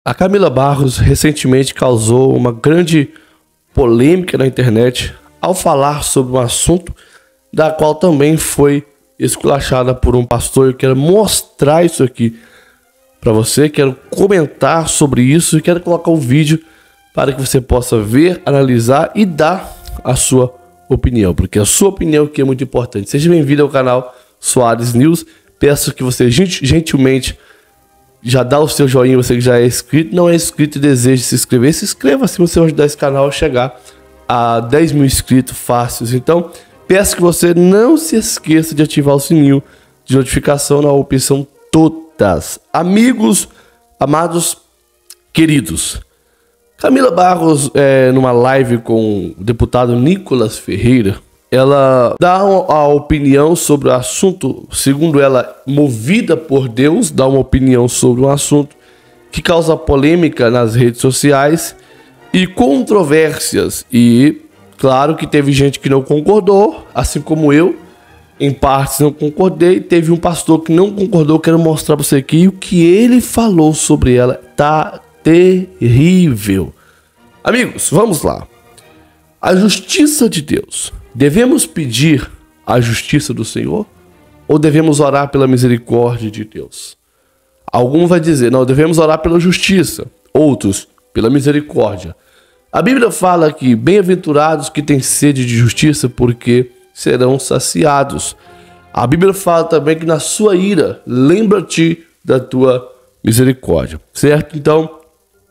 A Camila Barros recentemente causou uma grande polêmica na internet ao falar sobre um assunto da qual também foi esculachada por um pastor. Eu quero mostrar isso aqui para você, quero comentar sobre isso e quero colocar o vídeo para que você possa ver, analisar e dar a sua opinião, porque a sua opinião aqui é muito importante. Seja bem-vindo ao canal Soares News. Peço que você gentilmente já dá o seu joinha, você que já é inscrito. Não é inscrito e deseja se inscrever, se inscreva se você vai ajudar esse canal a chegar a 10 mil inscritos fáceis. Então, peço que você não se esqueça de ativar o sininho de notificação na opção todas. Amigos, amados, queridos, Camila Barros, numa live com o deputado Nicolas Ferreira, ela dá a opinião sobre o assunto, segundo ela, movida por Deus, dá uma opinião sobre um assunto que causa polêmica nas redes sociais e controvérsias. E claro que teve gente que não concordou, assim como eu, em partes não concordei. Teve um pastor que não concordou, quero mostrar para você aqui o que ele falou sobre ela. Tá terrível. Amigos, vamos lá. A justiça de Deus. Devemos pedir a justiça do Senhor ou devemos orar pela misericórdia de Deus? Algum vai dizer, não, devemos orar pela justiça. Outros, pela misericórdia. A Bíblia fala que bem-aventurados que têm sede de justiça, porque serão saciados. A Bíblia fala também que na sua ira, lembra-te da tua misericórdia. Certo? Então,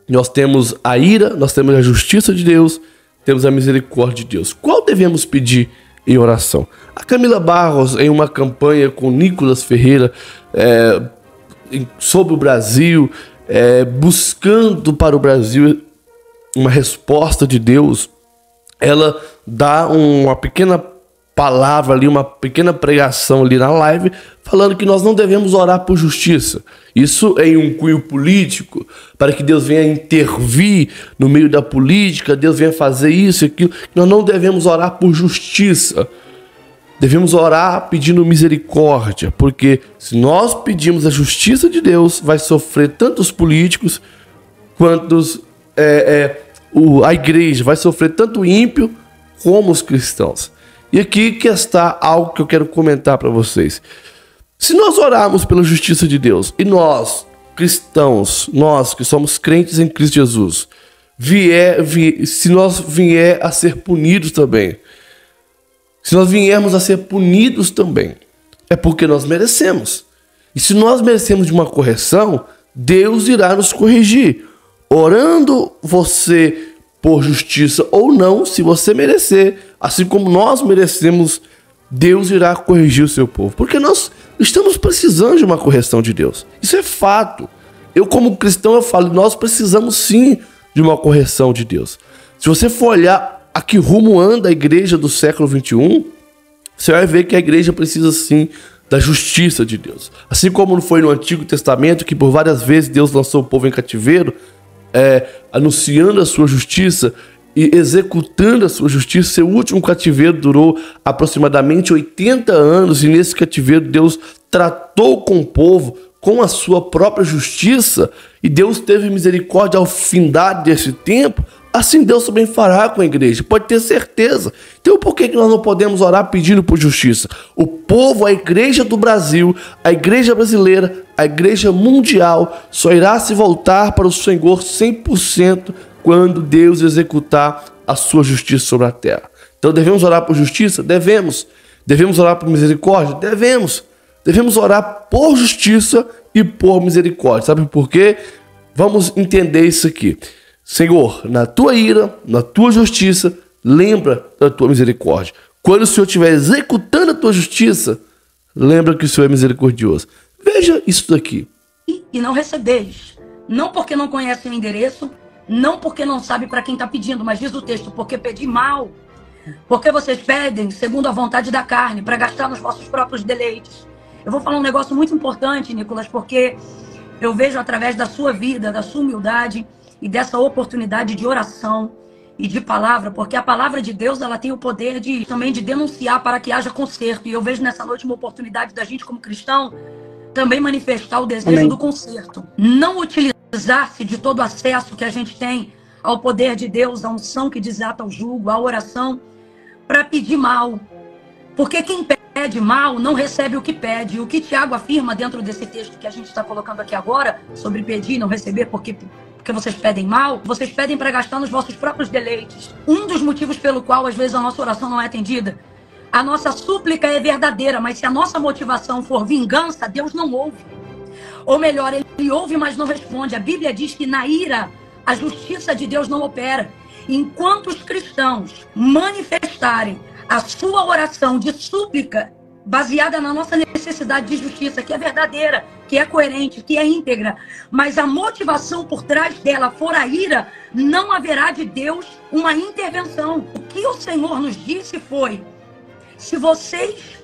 nós temos a ira, nós temos a justiça de Deus, temos a misericórdia de Deus. Qual devemos pedir em oração? A Camila Barros, em uma campanha com Nicolas Ferreira sobre o Brasil, buscando para o Brasil uma resposta de Deus, ela dá uma pequena palavra ali, uma pequena pregação ali na live, falando que nós não devemos orar por justiça. Isso em um cunho político, para que Deus venha intervir no meio da política, Deus venha fazer isso e aquilo. Nós não devemos orar por justiça. Devemos orar pedindo misericórdia, porque se nós pedimos a justiça de Deus, vai sofrer tanto os políticos quanto a igreja, vai sofrer tanto o ímpio como os cristãos. E aqui que está algo que eu quero comentar para vocês. Se nós orarmos pela justiça de Deus e nós, cristãos, nós que somos crentes em Cristo Jesus, se nós vier a ser punidos também, se nós viermos a ser punidos também, é porque nós merecemos. E se nós merecemos de uma correção, Deus irá nos corrigir. Orando você por justiça ou não, se você merecer, assim como nós merecemos, Deus irá corrigir o seu povo. Porque nós estamos precisando de uma correção de Deus. Isso é fato. Eu, como cristão, eu falo, nós precisamos sim de uma correção de Deus. Se você for olhar a que rumo anda a igreja do século XXI, você vai ver que a igreja precisa sim da justiça de Deus. Assim como foi no Antigo Testamento, que por várias vezes Deus lançou o povo em cativeiro, anunciando a sua justiça e executando a sua justiça. Seu último cativeiro durou aproximadamente 80 anos, e nesse cativeiro Deus tratou com o povo com a sua própria justiça, e Deus teve misericórdia ao findar desse tempo. Assim Deus também fará com a igreja, pode ter certeza. Então por que nós não podemos orar pedindo por justiça? O povo, a igreja do Brasil, a igreja brasileira, a igreja mundial só irá se voltar para o Senhor 100% quando Deus executar a sua justiça sobre a terra. Então devemos orar por justiça? Devemos. Devemos orar por misericórdia? Devemos. Devemos orar por justiça e por misericórdia. Sabe por quê? Vamos entender isso aqui. Senhor, na tua ira, na tua justiça, lembra da tua misericórdia. Quando o Senhor estiver executando a tua justiça, lembra que o Senhor é misericordioso. Veja isso daqui. E não recebeis, não porque não conhecem o endereço, não porque não sabe para quem está pedindo, mas diz o texto, porque pedi mal, porque vocês pedem segundo a vontade da carne, para gastar nos vossos próprios deleites. Eu vou falar um negócio muito importante, Nicolas, porque eu vejo através da sua vida, da sua humildade e dessa oportunidade de oração e de palavra, porque a palavra de Deus, ela tem o poder também de denunciar para que haja conserto. E eu vejo nessa noite uma oportunidade da gente, como cristão, também manifestar o desejo do conserto. Não utilizar utilizar-se de todo o acesso que a gente tem ao poder de Deus, à unção que desata o jugo, à oração, para pedir mal. Porque quem pede mal não recebe o que pede. O que Tiago afirma dentro desse texto que a gente está colocando aqui agora, sobre pedir e não receber porque vocês pedem mal, vocês pedem para gastar nos vossos próprios deleites. Um dos motivos pelo qual às vezes a nossa oração não é atendida, a nossa súplica é verdadeira, mas se a nossa motivação for vingança, Deus não ouve. Ou melhor, ele ouve, mas não responde. A Bíblia diz que na ira, a justiça de Deus não opera. Enquanto os cristãos manifestarem a sua oração de súplica, baseada na nossa necessidade de justiça, que é verdadeira, que é coerente, que é íntegra, mas a motivação por trás dela for a ira, não haverá de Deus uma intervenção. O que o Senhor nos disse foi: se vocês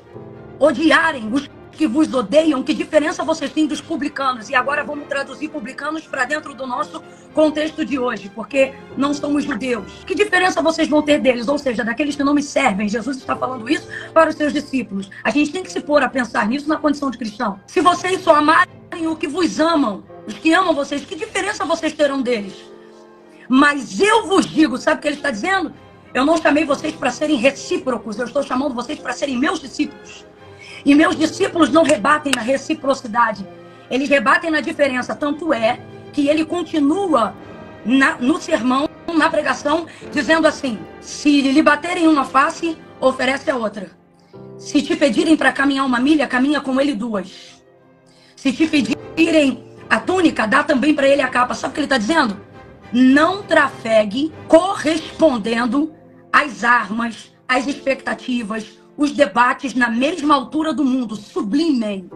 odiarem os que vos odeiam, que diferença vocês têm dos publicanos? E agora vamos traduzir publicanos para dentro do nosso contexto de hoje, porque não somos judeus. Que diferença vocês vão ter deles? Ou seja, daqueles que não me servem. Jesus está falando isso para os seus discípulos. A gente tem que se pôr a pensar nisso na condição de cristão. Se vocês só amarem o que vos amam, os que amam vocês, que diferença vocês terão deles? Mas eu vos digo, sabe o que ele está dizendo? Eu não chamei vocês para serem recíprocos, eu estou chamando vocês para serem meus discípulos. E meus discípulos não rebatem na reciprocidade, eles rebatem na diferença. Tanto é que ele continua no sermão, na pregação, dizendo assim: se lhe baterem uma face, oferece a outra. Se te pedirem para caminhar uma milha, caminha com ele 2. Se te pedirem a túnica, dá também para ele a capa. Sabe o que ele está dizendo? Não trafegue correspondendo às armas, às expectativas, os debates na mesma altura do mundo. Sublimem.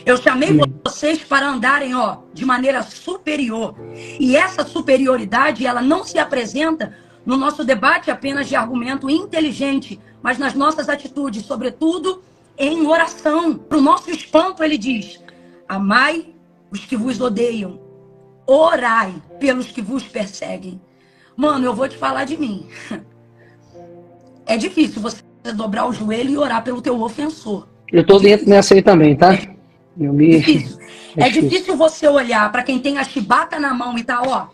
Eu chamei vocês para andarem, de maneira superior. E essa superioridade, ela não se apresenta no nosso debate apenas de argumento inteligente, mas nas nossas atitudes, sobretudo em oração. Para o nosso espanto, ele diz: amai os que vos odeiam, orai pelos que vos perseguem. Mano, eu vou te falar de mim. É difícil você dobrar o joelho e orar pelo teu ofensor. Eu tô dentro nessa aí também, tá? É difícil você olhar para quem tem a chibata na mão e tá,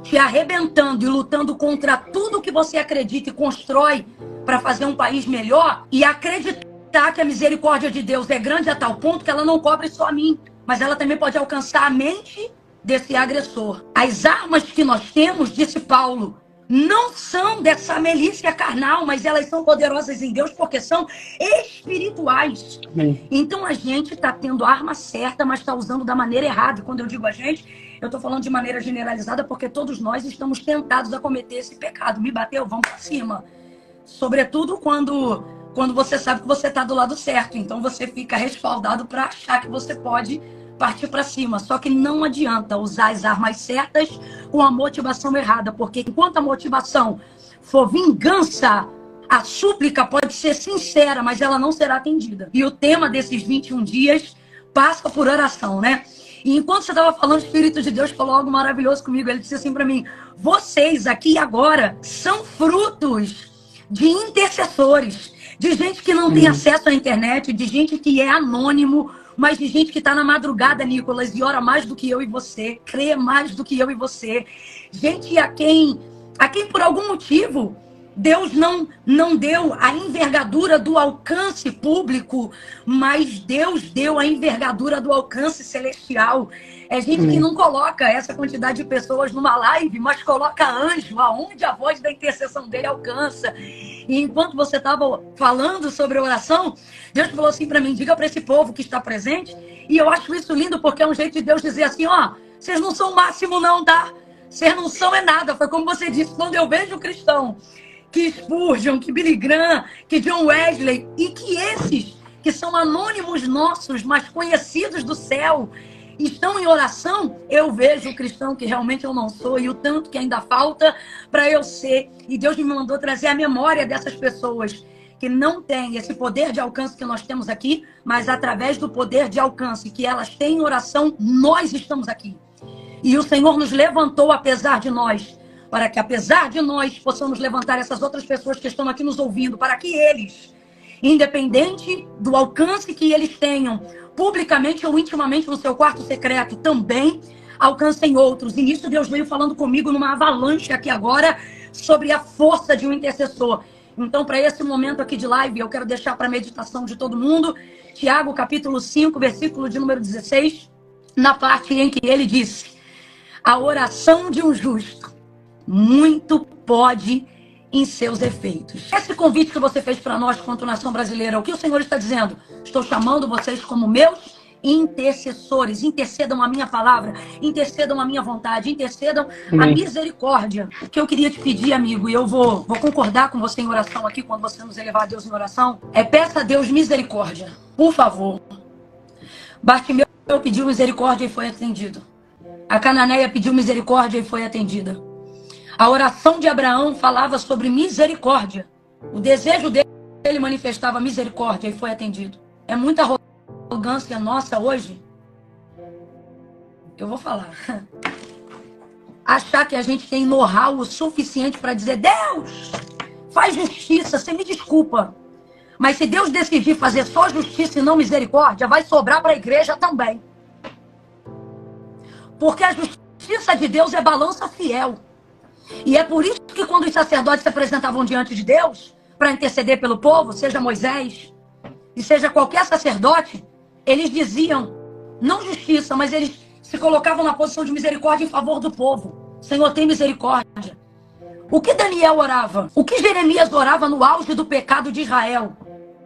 te arrebentando e lutando contra tudo que você acredita e constrói para fazer um país melhor, e acreditar que a misericórdia de Deus é grande a tal ponto que ela não cobre só a mim, mas ela também pode alcançar a mente desse agressor. As armas que nós temos, disse Paulo, não são dessa milícia carnal, mas elas são poderosas em Deus porque são espirituais. Então a gente está tendo a arma certa, mas está usando da maneira errada. E quando eu digo a gente, eu estou falando de maneira generalizada, porque todos nós estamos tentados a cometer esse pecado. Me bateu, vamos para cima. Sobretudo quando você sabe que você está do lado certo. Então você fica respaldado para achar que você pode partir para cima. Só que não adianta usar as armas certas com a motivação errada, porque enquanto a motivação for vingança, a súplica pode ser sincera, mas ela não será atendida. E o tema desses 21 dias passa por oração, né? E enquanto você estava falando, o Espírito de Deus falou algo maravilhoso comigo. Ele disse assim para mim: vocês aqui e agora são frutos de intercessores, de gente que não tem acesso à internet, de gente que é anônimo, mas de gente que está na madrugada, Nicolas, e ora mais do que eu e você, crê mais do que eu e você. Gente a quem por algum motivo Deus não deu a envergadura do alcance público, mas Deus deu a envergadura do alcance celestial. É gente que não coloca essa quantidade de pessoas numa live, mas coloca anjo, aonde a voz da intercessão dele alcança. E enquanto você estava falando sobre oração, Deus falou assim para mim: diga para esse povo que está presente. E eu acho isso lindo, porque é um jeito de Deus dizer assim: vocês não são o máximo não, tá? Vocês não são nada. Foi como você disse, quando eu vejo o cristão que Spurgeon, que Billy Graham, que John Wesley, e que esses que são anônimos nossos, mas conhecidos do céu, estão em oração, eu vejo o cristão que realmente eu não sou e o tanto que ainda falta para eu ser. E Deus me mandou trazer a memória dessas pessoas que não têm esse poder de alcance que nós temos aqui, mas através do poder de alcance que elas têm em oração, nós estamos aqui. E o Senhor nos levantou apesar de nós, para que apesar de nós possamos levantar essas outras pessoas que estão aqui nos ouvindo, para que eles, independente do alcance que eles tenham, publicamente ou intimamente no seu quarto secreto, também alcancem outros. E nisso Deus veio falando comigo numa avalanche aqui agora sobre a força de um intercessor. Então, para esse momento aqui de live, eu quero deixar para a meditação de todo mundo, Tiago, capítulo 5, versículo de número 16, na parte em que ele disse: a oração de um justo muito pode em seus efeitos. Esse convite que você fez para nós, quanto nação brasileira, o que o Senhor está dizendo? Estou chamando vocês como meus intercessores. Intercedam a minha palavra, intercedam a minha vontade, intercedam a misericórdia. O que eu queria te pedir, amigo, e eu vou concordar com você em oração aqui, quando você nos elevar a Deus em oração, peça a Deus misericórdia, por favor. Bartimeu pediu misericórdia e foi atendido. A cananeia pediu misericórdia e foi atendida. A oração de Abraão falava sobre misericórdia. O desejo dele manifestava misericórdia e foi atendido. É muita arrogância nossa hoje. Eu vou falar. Achar que a gente tem know-how o suficiente para dizer: Deus, faz justiça, você me desculpa. Mas se Deus decidir fazer só justiça e não misericórdia, vai sobrar para a igreja também. Porque a justiça de Deus é balança fiel. E é por isso que quando os sacerdotes se apresentavam diante de Deus para interceder pelo povo, seja Moisés e seja qualquer sacerdote, eles diziam, não justiça, mas eles se colocavam na posição de misericórdia em favor do povo. Senhor, tem misericórdia. O que Daniel orava? O que Jeremias orava no auge do pecado de Israel?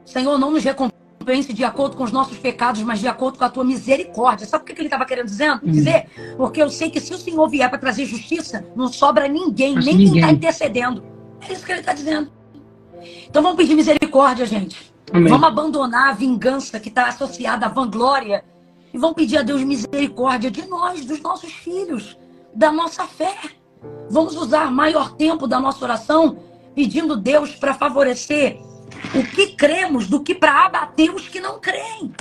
Senhor, não nos recompense de acordo com os nossos pecados, mas de acordo com a tua misericórdia. Sabe o que ele estava querendo dizer? Porque eu sei que se o Senhor vier para trazer justiça, não sobra ninguém, nem quem está intercedendo. É isso que ele está dizendo. Então vamos pedir misericórdia, gente. Amém. Vamos abandonar a vingança que está associada à vanglória e vamos pedir a Deus misericórdia de nós, dos nossos filhos, da nossa fé. Vamos usar maior tempo da nossa oração pedindo Deus para favorecer o que cremos do que para abater os que não creem.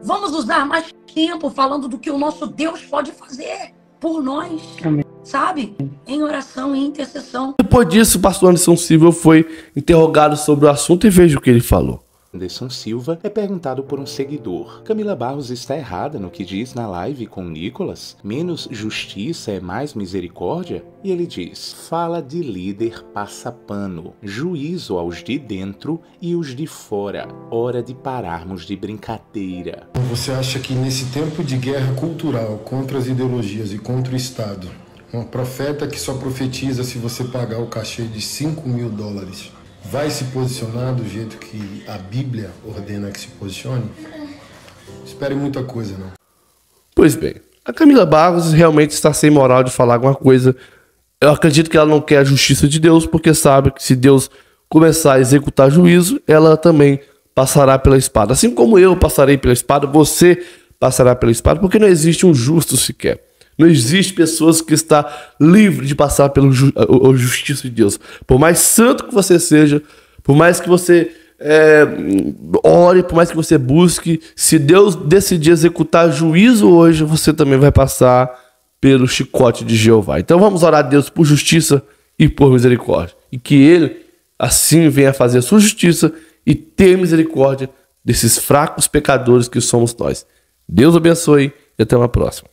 Vamos usar mais tempo falando do que o nosso Deus pode fazer por nós. Amém. Sabe? Em oração e intercessão. Depois disso, o pastor Anderson Silva foi interrogado sobre o assunto e veja o que ele falou. Anderson Silva é perguntado por um seguidor: Camila Barros está errada no que diz na live com Nicolas? Menos justiça é mais misericórdia? E ele diz: fala de líder passa pano, juízo aos de dentro e os de fora, hora de pararmos de brincadeira. Você acha que nesse tempo de guerra cultural contra as ideologias e contra o Estado, um profeta que só profetiza se você pagar o cachê de $5.000 vai se posicionar do jeito que a Bíblia ordena que se posicione? Espere muita coisa, não. Pois bem, a Camila Barros realmente está sem moral de falar alguma coisa. Eu acredito que ela não quer a justiça de Deus, porque sabe que se Deus começar a executar juízo, ela também passará pela espada. Assim como eu passarei pela espada, você passará pela espada, porque não existe um justo sequer. Não existe pessoas que está livre de passar pela justiça de Deus. Por mais santo que você seja, por mais que você ore, por mais que você busque, se Deus decidir executar juízo hoje, você também vai passar pelo chicote de Jeová. Então vamos orar a Deus por justiça e por misericórdia. E que Ele assim venha fazer a sua justiça e ter misericórdia desses fracos pecadores que somos nós. Deus abençoe e até uma próxima.